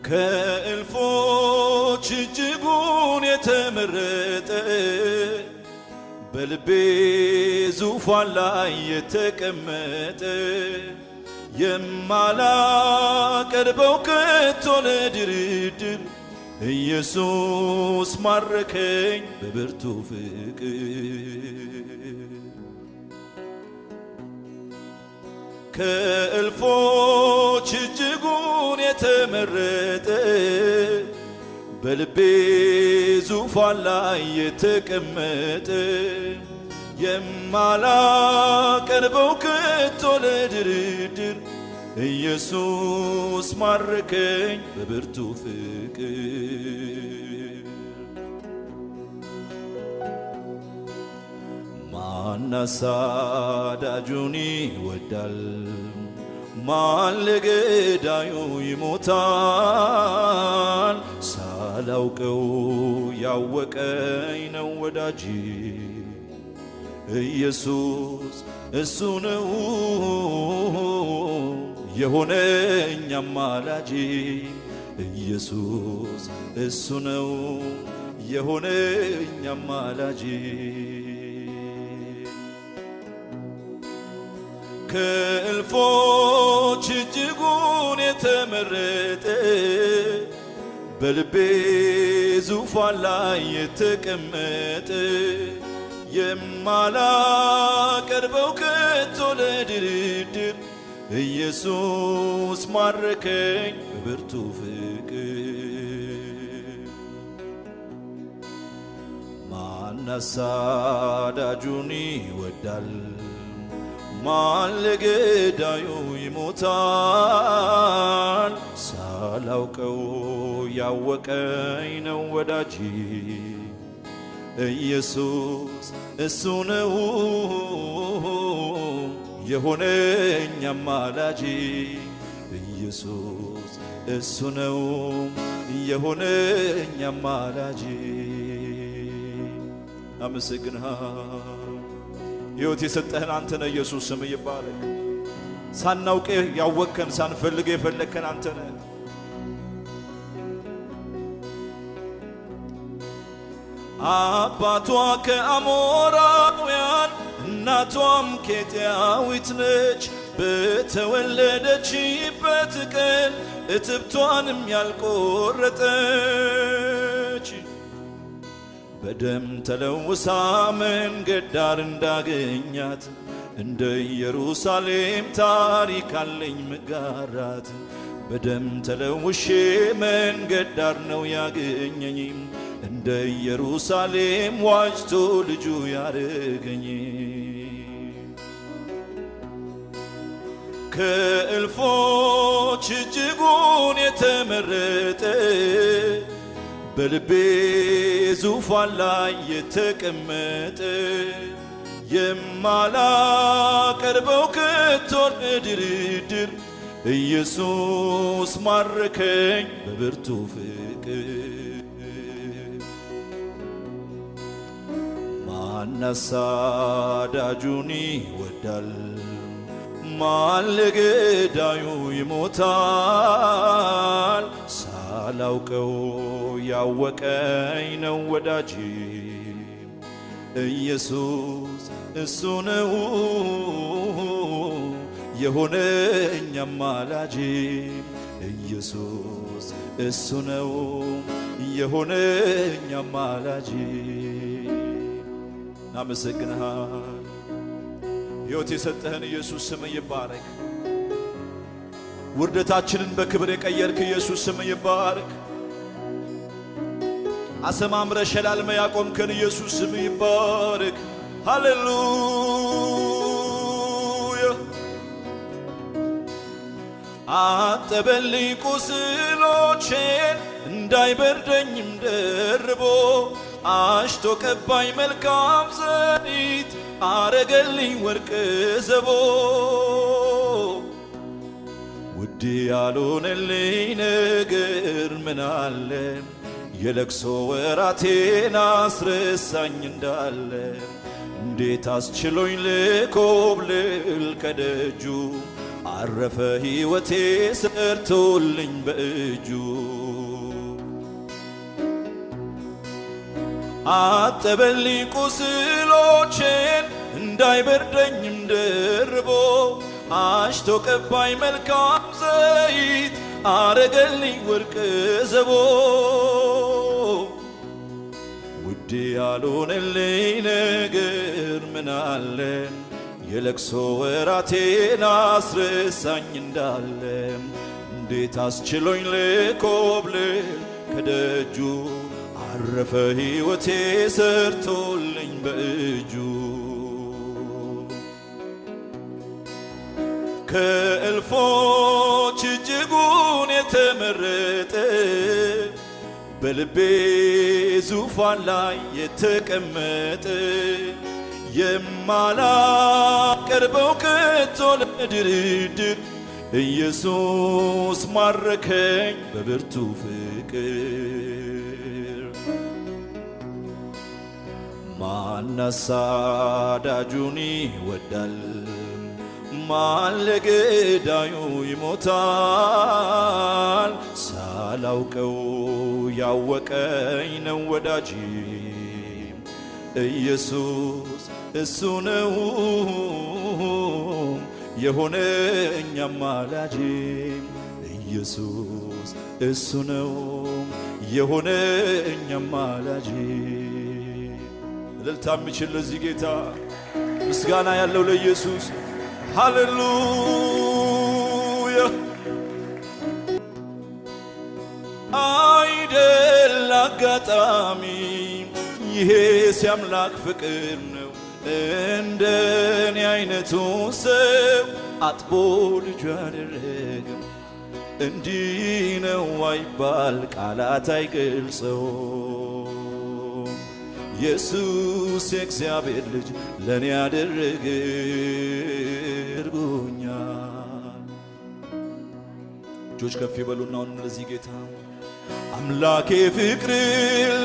ከእልፎች እጅጉን የተመረጠ በልቤ ዙፋን ላይ የተቀመጠ የማላቀርበው ከቶ ለድርድር ኢየሱስ ማረከኝ በብርቱ ፍቅር። ከእልፎች እጅጉን የተመረጠ በልቤ ዙፋን ላይ የተቀመጠ የማላቀርበው ከቶ ለድርድር ኢየሱስ ማረከኝ በብርቱ ፍቅር። ማን አሳዳጁን ይወዳል? ማን ለገዳዩ ይሞታል? ሳላውቀው ያወቀኝ ነው ወዳጅ ኢየሱስ እሱ ነው የሆነኝ አማላጅ። ኢየሱስ እሱ ነው የሆነኝ አማላጅ። ከእልፎች እጅጉን የተመረጠ በልቤ ዙፋን ላይ የተቀመጠ የማላቀርበው ከቶ ለድርድር ኢየሱስ ማረከኝ በብርቱ ፍቅር። ማን አሳዳጁን ይወዳል? ማን ለገዳዩ ይሞታል? ሳላውቀው ያወቀኝ ነው ወዳጅ ኢየሱስ እሱ ነው የሆነኝ አማላጅ። ኢየሱስ እሱ ነው የሆነኝ አማላጅ። አመሰግንሃለሁ። ሕይወት የሰጠህን አንተ ነህ ኢየሱስ፣ ስም ይባረክ። ሳናውቅህ ያወቅከን፣ ሳንፈልግ የፈለግከን አንተ ነህ። አባቷ ከአሞራውያን እናቷም ኬጢያዊት ነች። በተወለደችበት ቀን እትብቷንም ያልቆረጠች በደም ተለውሳ መንገድ ዳር እንዳገኛት እንደ ኢየሩሳሌም ታሪክ አለኝ መጋራት። በደም ተለውሼ መንገድ ዳር ነው ያገኘኝ እንደ ኢየሩሳሌም ዋጅቶ ልጁ ያረገኝ። ከእልፎች እጅጉን የተመረጠ በልቤ ዙፋን ላይ የተቀመጠ የማላቀርበው ከቶ ለድርድር ኢየሱስ ማረከኝ በብርቱ ፍቅር። ማን አሳዳጁን ይወዳል? ማን ለገዳዩ ይሞታል? ሳላውቀው ያወቀኝ ነው ወዳጅ ኢየሱስ እሱ ነው የሆነኝ አማላጅ። ኢየሱስ እሱ ነው የሆነኝ አማላጅ። እናመሰግንሃል። ሕይወት የሰጠህን ኢየሱስ ስም ይባረክ። ውርደታችንን በክብር የቀየርክ ኢየሱስ ስም ይባረክ። አሰማምረ ሸላልመ ያቆምከን ኢየሱስ ስም ይባረክ። ሃሌሉያ። አጠበልኝ ቁስሎቼን እንዳይበርደኝም ደርቦ አሽቶ ቀባኝ መልካም ዘይት አረገልኝ ወርቅ ዘቦ። ውድ ያልሆነልኝ ነገር ምን አለ? የለቅሶ ወራቴን አስረሳኝ እንዳለ እንዴት አስችሎኝ ልኮብልል ከደጁ አረፈ ሕይወቴ ሰርቶልኝ በእጁ አጠበልኝ ቁስሎቼን እንዳይበርደኝም ደርቦ አሽቶ ቀባኝ መልካም ዘይት አረገልኝ ወርቅ ዘቦ ውዴ ያልሆነልኝ ነገር ምን አለ የለቅሶ ወራቴን አስረሳኝ እንዳለ እንዴት አስችሎኝ ልኮብልል ከደጁ አረፈ ሕይወቴ ሰርቶልኝ በእጁ ከእልፎች እጅጉን የተመረጠ በልቤ ዙፋን ላይ የተቀመጠ የማላቀርበው ከቶ ለድርድር ኢየሱስ ማረከኝ በብርቱ ፍቅር ማን አሳዳጁን ይወዳል ማን ለገዳዩ ይሞታል ሳላውቀው ያወቀኝ ነው ወዳጅ ኢየሱስ እሱ ነው የሆነኝ አማላጅ ኢየሱስ እሱ ነው የሆነኝ አማላጅ እልልታ የሚችል ለዚህ ጌታ ምስጋና ያለው ለኢየሱስ ሃሌሉያ አይደል አጋጣሚ ይሄ ሲያምላክ ፍቅር ነው እንደኔ አይነቱ ሰው አጥቦ ልጁ ያደረገው እንዲህ ነው አይባል ቃላት አይገልጸው ኢየሱስ የእግዚአብሔር ልጅ ለኔ ያደረገ እርጎኛል እጆች ከፍ ይበሉና ለዚህ ጌታ አምላኬ ፍቅር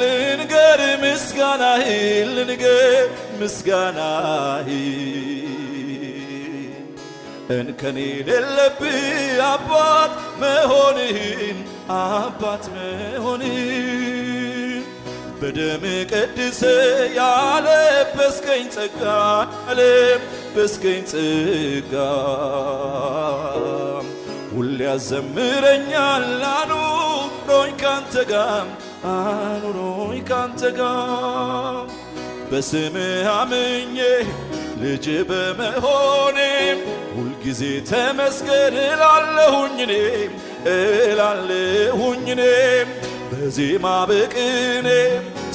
ልንገር ምስጋናህን ልንገር ምስጋናህን እንከን የሌለብህ አባት መሆንህን በደም ቀድሰ ያለበስከኝ ጸጋ ያለበስከኝ ጸጋ ሁሌ ያዘምረኛል አኑሮኝ ካንተ ጋር በስምህ አምኜ ልጅ በመሆኔ ሁልጊዜ ተመስገን እላለሁኝ እኔም በዜማ በቅኔ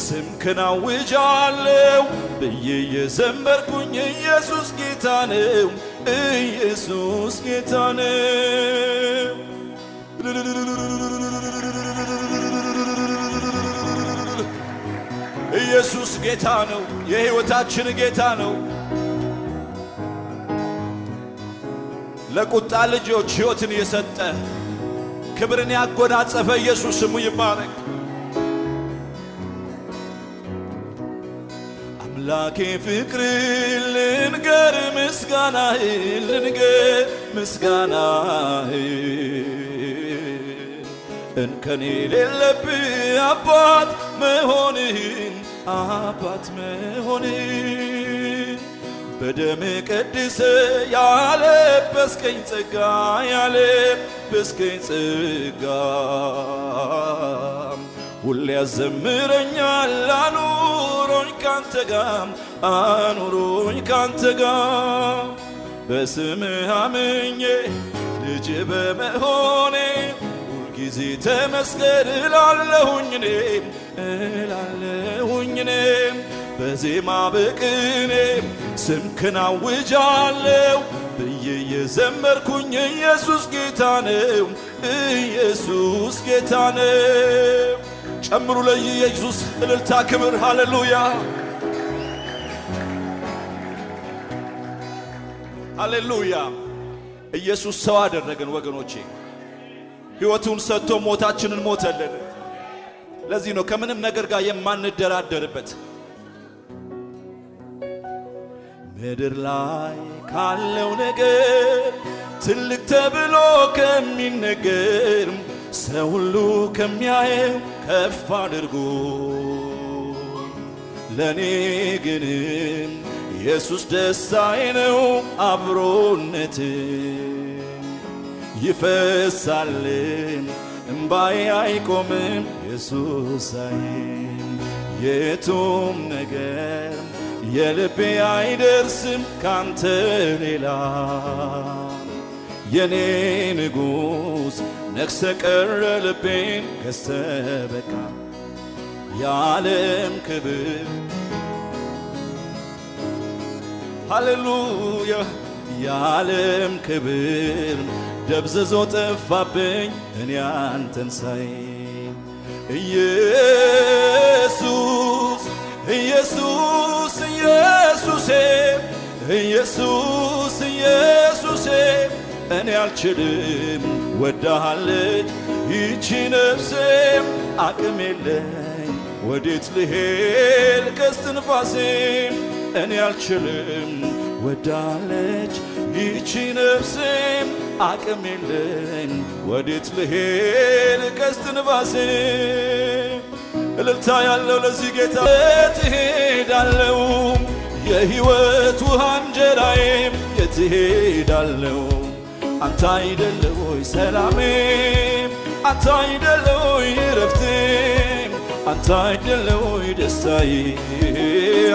ስምህን አውጃለሁ ብዬ የዘመርኩኝ ኢየሱስ ጌታ ነው ኢየሱስ ጌታ ነው ኢየሱስ ጌታ ነው የሕይወታችን ጌታ ነው ለቁጣ ልጆች ሕይወትን የሰጠ ክብርን ያጎናጸፈ ኢየሱስ ስሙ ይባረክ አምላኬ ፍቅር ልንገር ምስጋናህን እንከን የሌለብህ አባት መሆንህን በደም ቀድሰ ያለበስከኝ ጸጋ ሁሌ ያዘምረኛል አኑሮኝ ካንተ ጋር በስምህ አምኜ ልጅ በመሆኔ ሁልጊዜ ተመስገን እላለሁኝ እኔም በዜማ በቅኔ ስምህን አውጃለሁ ብዬ የዘመርኩኝ ኢየሱስ ጌታ ነው ጨምሩ ለኢየሱስ እልልታ ክብር ሃሌሉያ ኢየሱስ ሰው አደረገን ወገኖቼ ሕይወቱን ሰጥቶ ሞታችንን ሞተልን ለዚህ ነው ከምንም ነገር ጋር የማንደራደርበት ምድር ላይ ካለው ነገር ትልቅ ተብሎ ከሚነገር ሰው ሁሉ ከሚያየው ከፍ አድርጎ ለኔ ግን ኢየሱስ ደስታዬ ነው አብሮነት ይፈሳል እምባዬ አይቆምም ኢየሱሳዬ የቱም ነገር የልቤ አይደርስም ካንተ ሌላ የኔ ንጉሥ ነግሰ ቀረ ልቤን ገዝተ በቃ የዓለም ክብር ሃሌሉያ የዓለም ክብር ደብዝዞ ጠፋብኝ እኔ አንተን ሳይ ኢየሱስ ኢየሱስ ኢየሱሴ ኢየሱስ ኢየሱሴ እኔ አልችልም ወዳሃለች ይቺ ነፍሴ አቅም የለኝ ወዴት ልሄድ ከስትንፋሴ እኔ አልችልም ወዳለች ይቺ ነፍሴ አቅም የለኝ ወዴት ልሄድ ከስትንፋሴ እልልታ ያለው ለዚህ ጌታ ትሄዳለው የሕይወት ውሃ እንጀራዬ የትሄዳለው አንተ አይደለህ ወይ ሰላሜ አንተ አይደለህ ወይ ረፍቴ አንተ አይደለህ ወይ ደስታዬ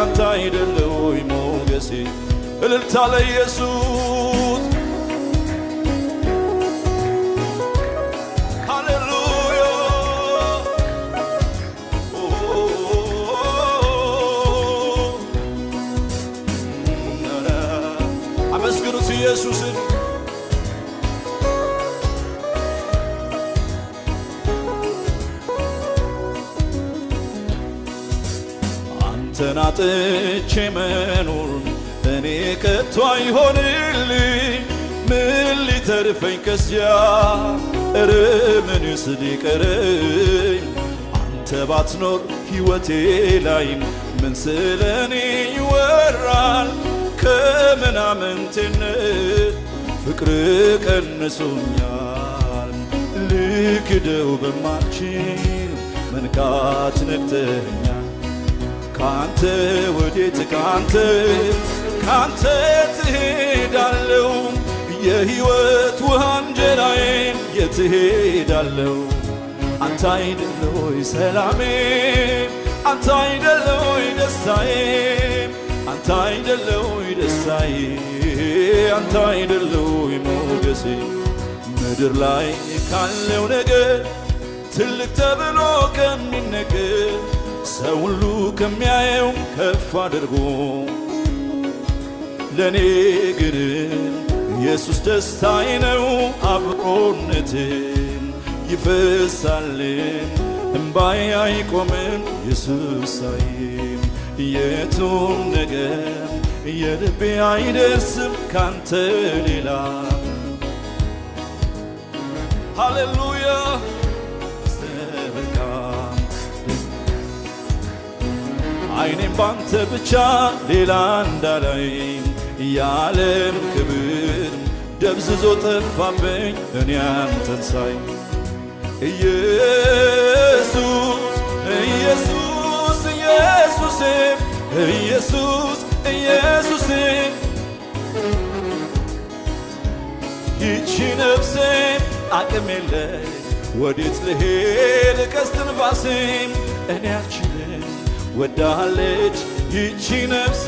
አንተ አይደለህ ወይ ሞገሴ እልልታ ለኢየሱስ ሃሌሉያ አመስግኑት ኢየሱስን አንተን አጥቼ መኖር እኔ ከቶ አይሆንልኝ ምን ሊተርፈኝ ከዚያ እረ ምንስ ሊቀረኝ አንተ ባትኖር ሕይወቴ ላይ ምን ስለኔ ይወራል ከምናምንቴነት ፍቅር ቀንሶኛል ልክደው በማልችል መንካት ነክተኛል ካንተ ወዴት ካንተ ትሄዳለው የሕይወት ውሃ እንጀራዬ የትሄዳለው አንተ አይደለህ ወይ ሰላሜ አንተ አይደለህ ወይ ደስታዬ አንተ አይደለህ ወይ ደስታዬ አንተ አይደለህ ወይ ሞገሴ ምድር ላይ ካለው ነገር ትልቅ ተብሎ ከሚነገር ሰው ሁሉ ከሚያየው ከፍ አድርጎ ለኔ ግን ኢየሱስ ደስታዬ ነው አብሮነትን ይፈሳል እምባዬ አይቆምም ኢየሱሳዬ የቱም ነገር የልቤ አይደርስም ካንተ ሌላ ሃሌሉያ አይኔም ባንተ ብቻ ሌላ እንዳላይ የዓለም ክብር ደብዝዞ ጠፋብኝ እኔ አንተን ሳይ ኢየሱስ ኢየሱስ ኢየሱሴ ኢየሱስ ኢየሱሴ ይቺ ነፍሴ አቅም የለኝ ወዴት ልሄድ ከስትንፋሴ እኔ አልችልም ወዳለች ይቺ ነፍሴ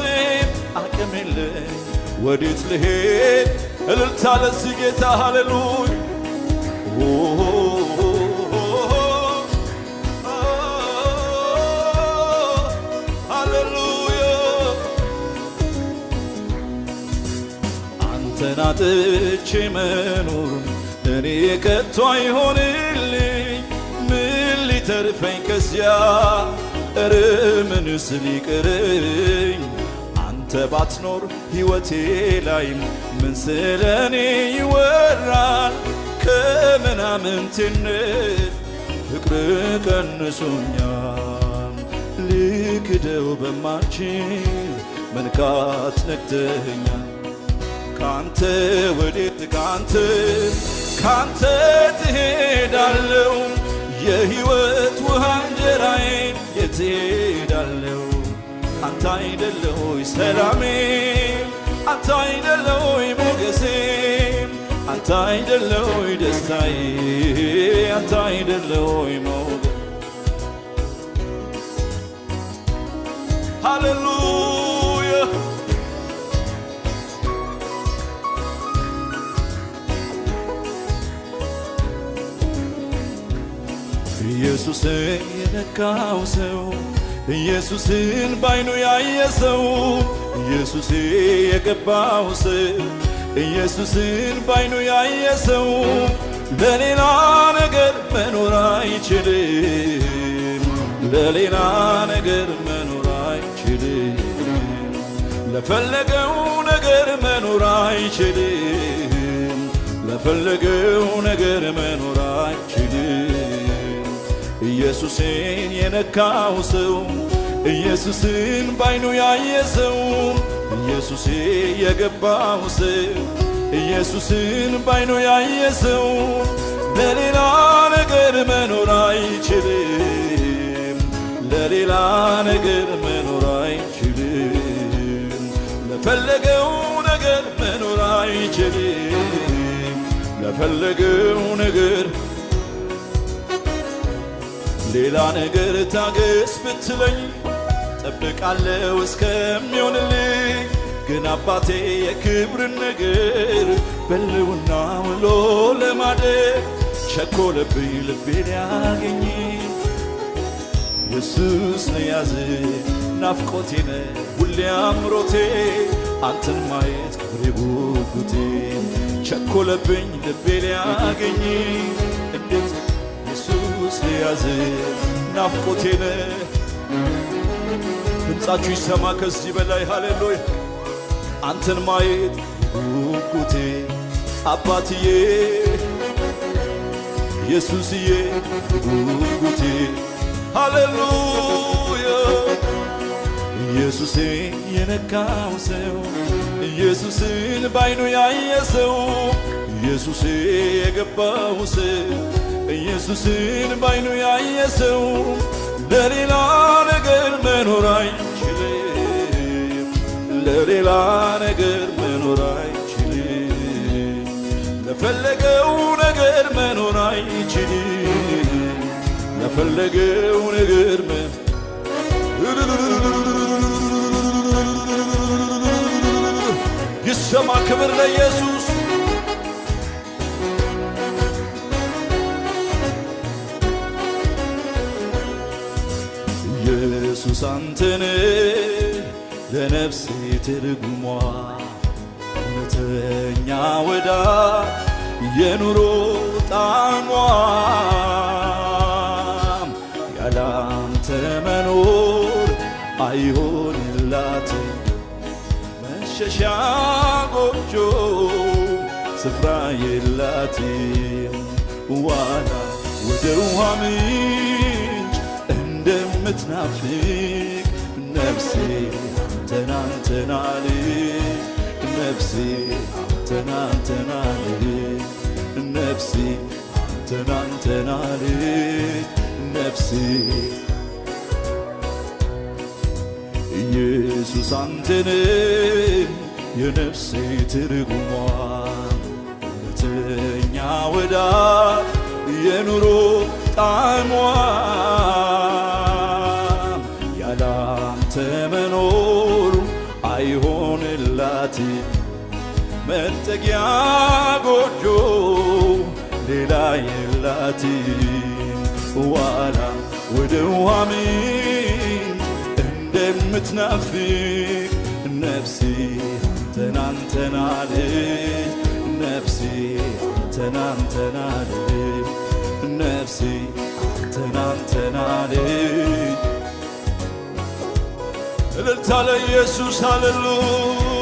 አቅም የለኝ ወዴት ልሄድ እልልታ ለዚህ ጌታ ሃሌሉያ ሃሌሉያ አንተን አጥቼ መኖር እኔ ከቶ አይሆንልኝ ምን ሊተርፈኝ ከዚያ እረ ምንስ ሊቀረኝ አንተ ባትኖር ሕይወቴ ላይ ምን ስለኔ ይወራል ከምናምንቴነት ፍቅር ቀንሶኛል ልክደው በማልችል መንካት ነክተኛል ካንተ ወዴት ካንተ ትሄዳለሁ የሕይወት ውሃ እንጀራዬን የት ሄዳለሁ አንተ አይደለህ ሆይ ሰላሜ አንተ አይደለህ ሆይ ሞገሴ አንተ አይደለህ ሆይ ደስታዬ አንተ አይደለህ ሆይ ሞገሴ ሃሌሉያ ኢየሱስን የነካው ሰው ኢየሱስን ባይኑ ያየ ሰው ኢየሱስ የገባው ሰው ኢየሱስን ባይኑ ያየ ሰው ለሌላ ነገር መኖር አይችልም ለሌላ ነገር መኖር አይችልም ለፈለገው ነገር መኖር አይችልም ለፈለገው ነገር መኖር አይችልም ኢየሱስን የነካው ሰው ኢየሱስን ባይኑ ያየ ሰው ኢየሱስ የገባው ሰው ኢየሱስን ባይኑ ያየ ሰው ለሌላ ነገር መኖር አይችልም ለሌላ ነገር መኖር አይችልም ለፈለገው ነገር መኖር አይችልም ለፈለገው ነገር ሌላ ነገር ታገስ ብትለኝ ጠብቃለሁ እስከሚሆንልኝ ግን አባቴ የክብርን ነገር በልውና ውሎ ለማደግ ቸኮለብኝ ልቤ ሊያገኝ ኢየሱስ ነው ያዝ ናፍቆቴ ነህ ሁሌ አምሮቴ አንተን ማየት ክብሬ ጉጉቴ ቸኮለብኝ ልቤ ሊያገኝ እንዴት ኢየሱስ ነው ያዝ ናፍቆቴ ነህ ድምፃችሁ ይሰማ ከዚህ በላይ ሃሌሉያ አንተን ማየት ጉጉቴ አባትዬ ኢየሱስዬ ጉጉቴ ሃሌሉያ ኢየሱስን የነካው ሰው ኢየሱስን ባይኑ ያየ ሰው ኢየሱስ የገባው ሰው ኢየሱስን ባይኑ ያየ ሰው ለሌላ ነገር መኖር አይችልም ለሌላ ነገር መኖር አይችልም ለፈለገው ነገር መኖር አይችልም ለፈለገው ነገር ይሰማ ክብር ለኢየሱስ ኢየሱስ አንተን ለነፍሴ ትርጉሟ እውነተኛ ወዳጅ የኑሮ ጣዕሟ ያላንተ መኖር አይሆንላትም መሸሻ ጎጆ ስፍራ የላትም ዋላ ወደ ውሃ ምንጭ እንደምትናፍቅ ነፍሴ አንተን አንተን አለች ነፍሴ አንተን አንተን አለች ነፍሴ አንተን አንተን አለች ነፍሴ ኢየሱስ አንተን የነፍሴ ትርጉሟ እውነተኛ ወዳጅ የኑሮ ጣዕሟ ያላንተ መኖር አይሆንላት መጠጊያ ጎጆ ሌላ የላት ዋላ ወደ ውሃ ምንጭ እንደምትናፍቅ ነፍሴ አንተን አንተን አለች ነፍሴ አንተን አንተን አለች ነፍሴ አንተን አንተን አለች እልልታ ለኢየሱስ ሃሌሉያ